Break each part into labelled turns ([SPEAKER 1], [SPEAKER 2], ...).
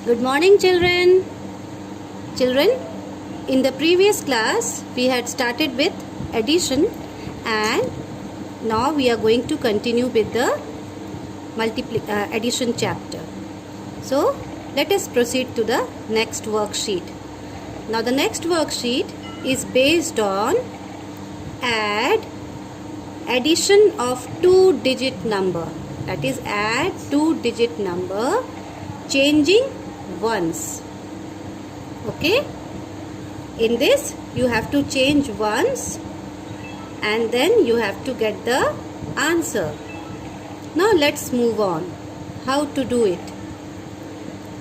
[SPEAKER 1] Good morning, children. Children, in the previous class, we had started with addition, and now we are going to continue with the addition chapter. So, let us proceed to the next worksheet. Now, the next worksheet is based on addition of two-digit number. That is, add two-digit number changing ones. Okay, in this you have to change ones and then you have to get the answer. Now let's move on how to do it.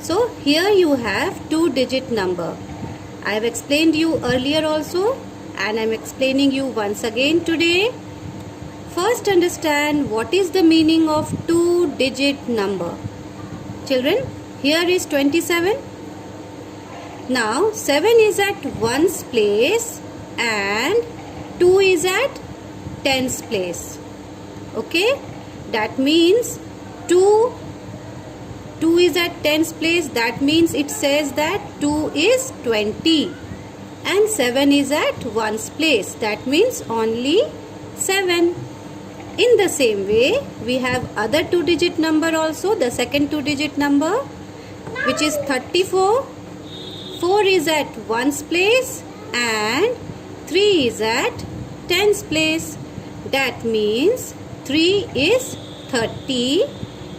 [SPEAKER 1] So here you have two-digit number. I have explained you earlier also and I am explaining you once again today. First, understand what is the meaning of two-digit number. Children, here is 27. Now 7 is at ones place and 2 is at tens place. Okay, that means 2 is at tens place. That means it says that 2 is 20 and 7 is at ones place. That means only 7. In the same way, we have other two-digit number also, the second two-digit number, which is 34. 4 is at ones place and 3 is at tens place. That means 3 is 30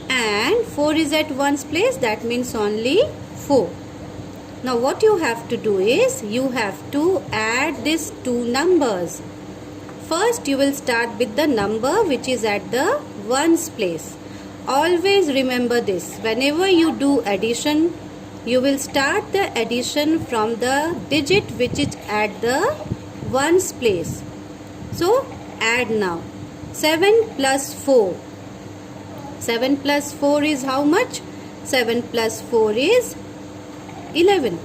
[SPEAKER 1] and 4 is at ones place. That means only 4. Now what you have to do is, you have to add these two numbers. First, you will start with the number which is at the ones place. Always remember this. Whenever you do addition, you will start the addition from the digit which is at the ones place. So, add now. 7 plus 4. 7 plus 4 is how much? 7 plus 4 is 11.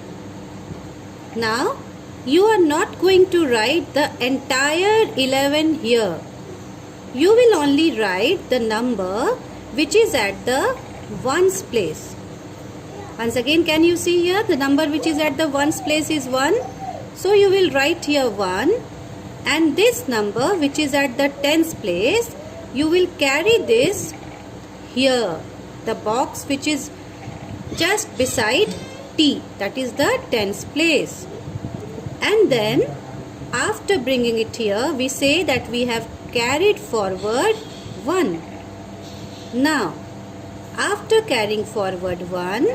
[SPEAKER 1] Now, you are not going to write the entire 11 here. You will only write the number which is at the ones place. Once again, can you see here the number which is at the ones place is 1. So you will write here 1, and this number which is at the tens place, you will carry this here, the box which is just beside T, that is the tens place. And then after bringing it here, we say that we have carried forward 1. Now, after carrying forward 1,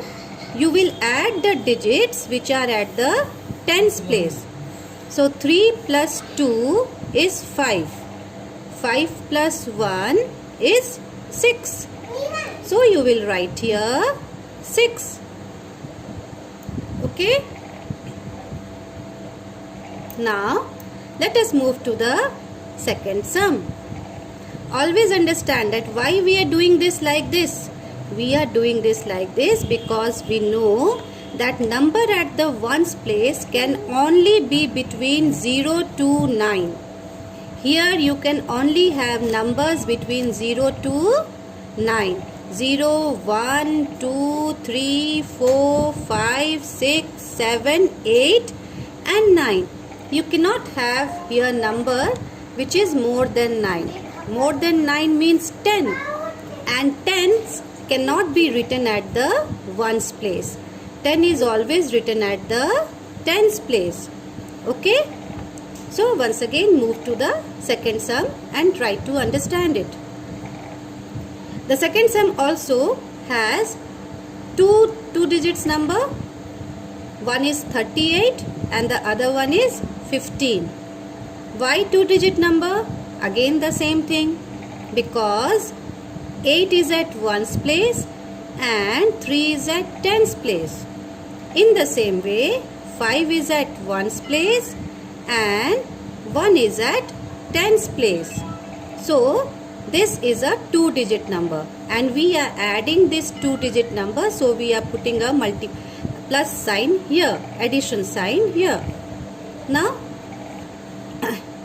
[SPEAKER 1] you will add the digits which are at the tens place. So 3 plus 2 is 5. 5 plus 1 is 6. So you will write here 6. Okay. Now let us move to the second sum. Always understand that why we are doing this like this. We are doing this like this because we know that number at the ones place can only be between 0 to 9. Here you can only have numbers between 0 to 9. 0, 1, 2, 3, 4, 5, 6, 7, 8 and 9. You cannot have here number which is more than 9. More than 9 means 10, and tens cannot be written at the ones place. 10 is always written at the tens place. Okay? So once again move to the second sum and try to understand it. The second sum also has two digits number. One is 38 and the other one is 15. Why two-digit number? Again the same thing. Because 8 is at ones place and 3 is at tens place. In the same way, 5 is at ones place and 1 is at tens place. So, this is a two-digit number and we are adding this two-digit number. So, we are putting a plus sign here, addition sign here. Now,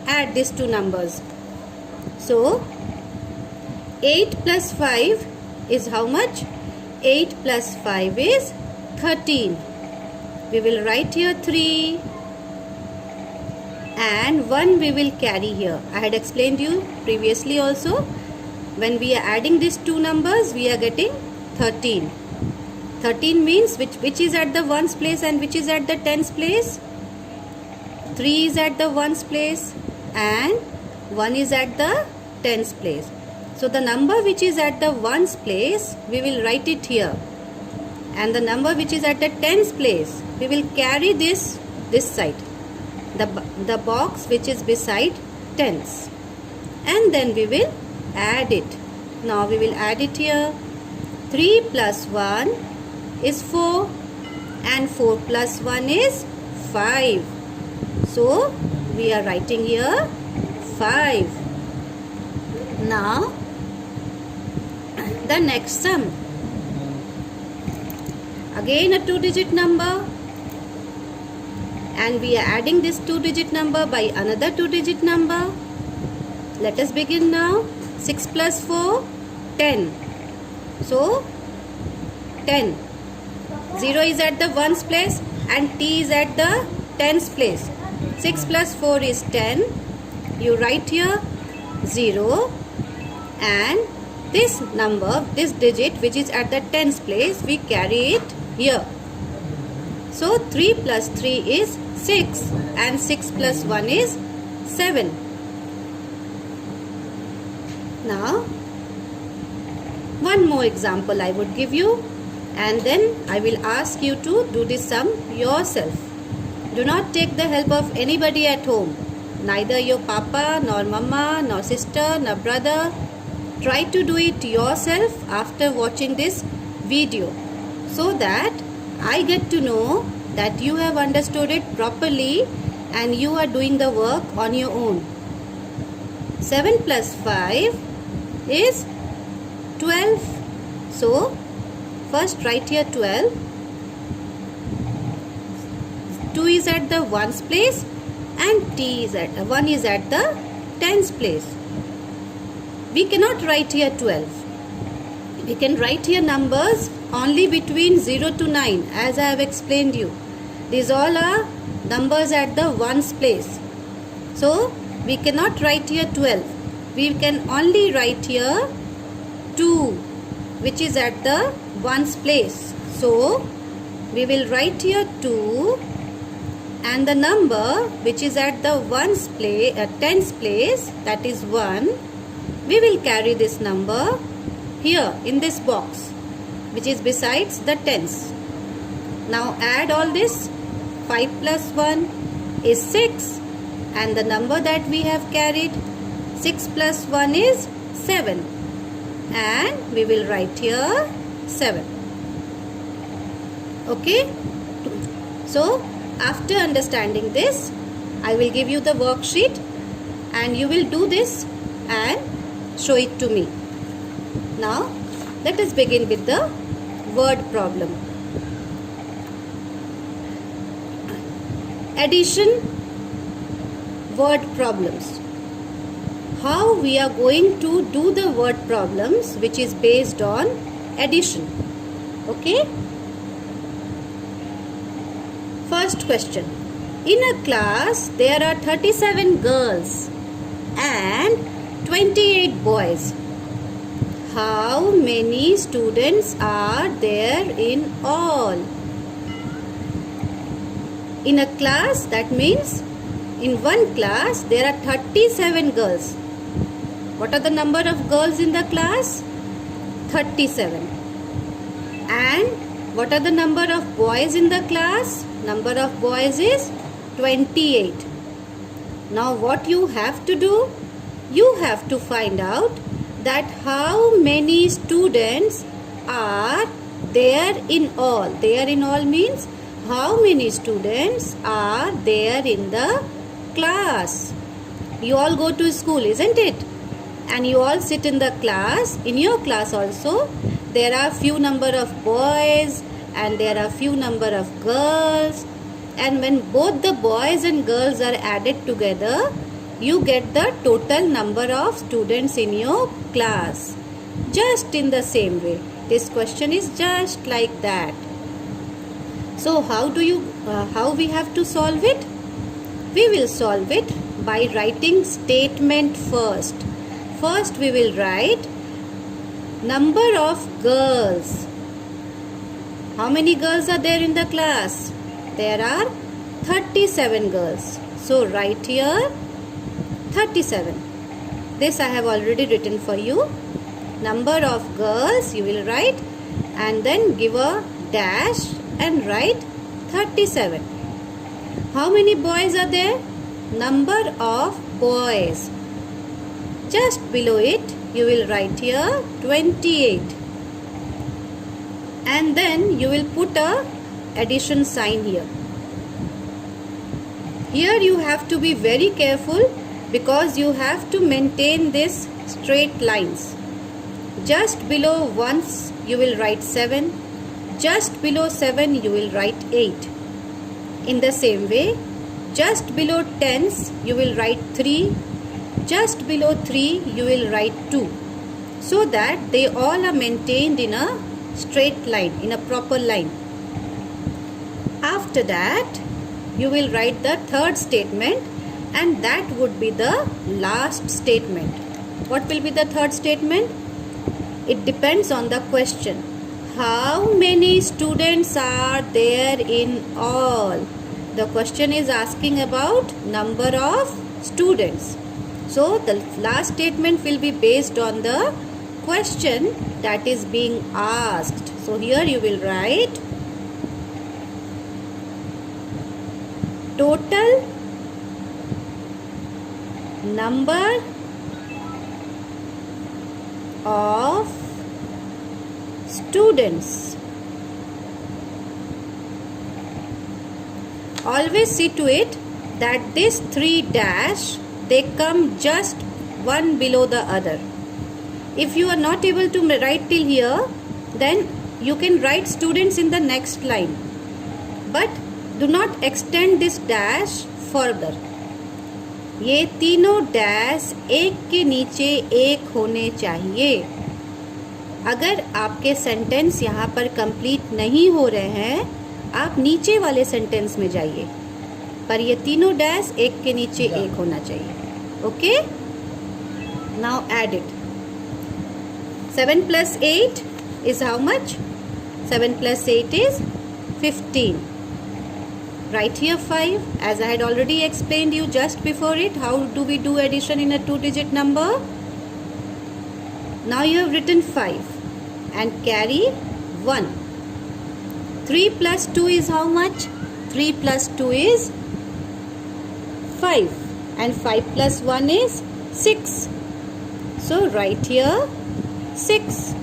[SPEAKER 1] add these two numbers. So, 8 plus 5 is how much? 8 plus 5 is 13. We will write here 3 and 1 we will carry here. I had explained you previously also. When we are adding these two numbers, we are getting 13. 13 means which is at the ones place and which is at the tens place? 3 is at the ones place and 1 is at the tens place. So the number which is at the ones place, we will write it here. And the number which is at the tens place, we will carry this side. The box which is beside tens. And then we will add it. Now we will add it here. 3 plus 1 is 4 and 4 plus 1 is 5. So we are writing here 5. Now the next sum. Again a 2-digit number. And we are adding this 2-digit number by another 2-digit number. Let us begin now. 6 plus 4, 10. So 10. 0 is at the ones place and t is at the tens place. 6 plus 4 is 10. You write here 0 and this number, this digit which is at the tens place, we carry it here. So 3 plus 3 is 6 and 6 plus 1 is 7. Now one more example I would give you and then I will ask you to do this sum yourself. Do not take the help of anybody at home. Neither your papa, nor mama, nor sister, nor brother. Try to do it yourself after watching this video so that I get to know that you have understood it properly and you are doing the work on your own. 7 plus 5 is 12. So first write here 12. 2 is at the ones place and 1 is at the tens place. We cannot write here 12. We can write here numbers only between 0 to 9 as I have explained you. These all are numbers at the ones place. So we cannot write here 12. We can only write here 2 which is at the ones place. So we will write here 2 and the number which is at the ones place, tens place, that is 1. We will carry this number here in this box which is besides the tens. Now add all this. 5 plus 1 is 6 and the number that we have carried, 6 plus 1 is 7 and we will write here 7. Okay. So after understanding this, I will give you the worksheet and you will do this and show it to me. Now let us begin with the word problem. Addition word problems. How we are going to do the word problems which is based on addition. Okay. First question. In a class there are 37 girls and 28 boys. How many students are there in all? In a class, that means in one class there are 37 girls. What are the number of girls in the class? 37. And what are the number of boys in the class? Number of boys is 28. Now what you have to do? You have to find out that how many students are there in all. There in all means how many students are there in the class. You all go to school, isn't it? And you all sit in the class. In your class also there are few number of boys and there are few number of girls, and when both the boys and girls are added together, you get the total number of students in your class. Just in the same way, this question is just like that. So how we have to solve it? We will solve it by writing statement first. First we will write number of girls. How many girls are there in the class? There are 37 girls. So write here 37. This I have already written for you. Number of girls you will write and then give a dash and write 37. How many boys are there? Number of boys. Just below it you will write here 28. And then you will put a addition sign here. Here you have to be very careful because you have to maintain this straight lines. Just below ones you will write 7. Just below 7 you will write 8. In the same way, just below tens you will write 3. Just below 3 you will write 2. So that they all are maintained in a straight line, in a proper line. After that, you will write the third statement and that would be the last statement. What will be the third statement? It depends on the question. How many students are there in all? The question is asking about number of students. So the last statement will be based on the question that is being asked. So here you will write total number of students. Always see to it that this 3 dash they come just one below the other. If you are not able to write till here, then you can write students in the next line. But do not extend this dash further. ये तीनों dash एक के नीचे एक होने चाहिए. अगर आपके सेंटेंस यहाँ पर कंप्लीट नहीं हो रहे हैं, आप नीचे वाले सेंटेंस में जाइए. पर ये तीनों डैश एक के नीचे एक होना चाहिए. Okay? Now add it. 7 plus 8 is how much? 7 plus 8 is 15. Write here 5. As I had already explained you just before it, how do we do addition in a 2-digit number? Now you have written 5 and carry 1. 3 plus 2 is how much? 3 plus 2 is 5 and 5 plus 1 is 6. So write here 6.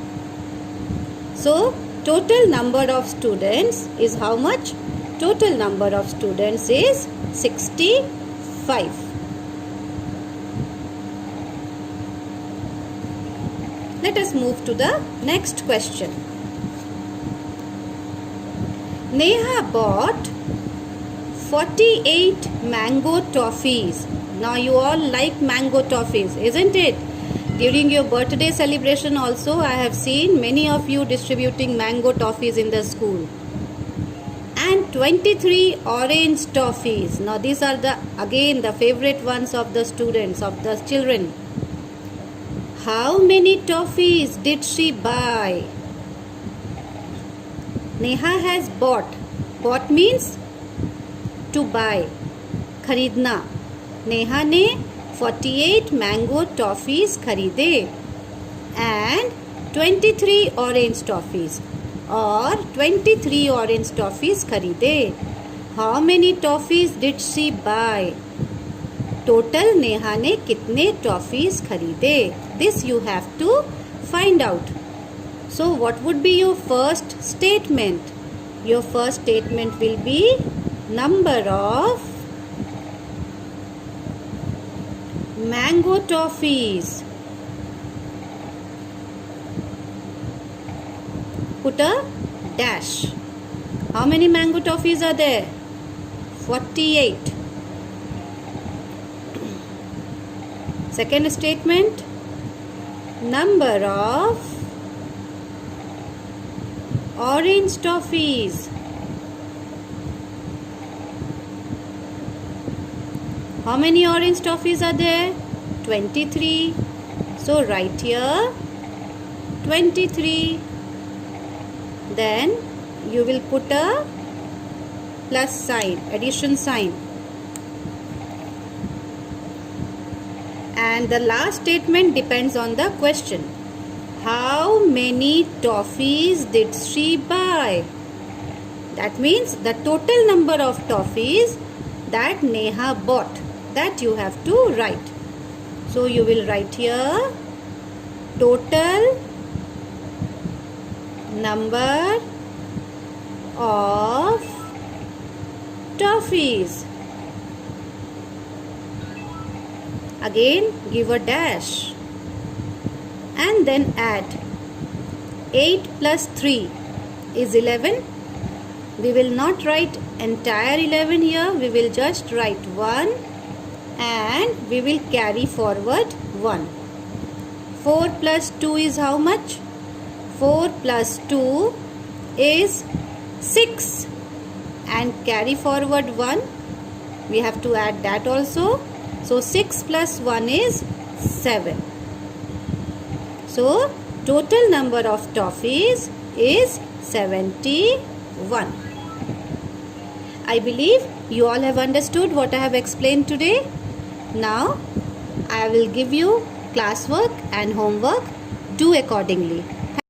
[SPEAKER 1] So total number of students is how much? Total number of students is 65. Let us move to the next question. Neha bought 48 mango toffees. Now you all like mango toffees, isn't it? During your birthday celebration also, I have seen many of you distributing mango toffees in the school. And 23 orange toffees. Now these are again the favorite ones of the students, of the children. How many toffees did she buy? Neha has bought. Bought means to buy, खरीदना. नेहा ने 48 mango toffees खरीदे and 23 orange toffees और 23 orange toffees खरीदे. How many toffees did she buy? Total Neha ने कितने toffees खरीदे? This you have to find out. So what would be your first statement? Your first statement will be number of mango toffees. Put a dash. How many mango toffees are there? 48. Second statement, number of orange toffees. How many orange toffees are there? 23. So write here 23. Then you will put a plus sign, addition sign. And the last statement depends on the question. How many toffees did she buy? That means the total number of toffees that Neha bought, that you have to write. So you will write here total number of toffees. Again give a dash and then add. 8 plus 3 is 11. We will not write entire 11 here. We will just write 1 and we will carry forward 1. 4 plus 2 is how much? 4 plus 2 is 6 and carry forward 1. We have to add that also. So 6 plus 1 is 7. So total number of toffees is 71. I believe you all have understood what I have explained today. Now I will give you classwork and homework. Do accordingly.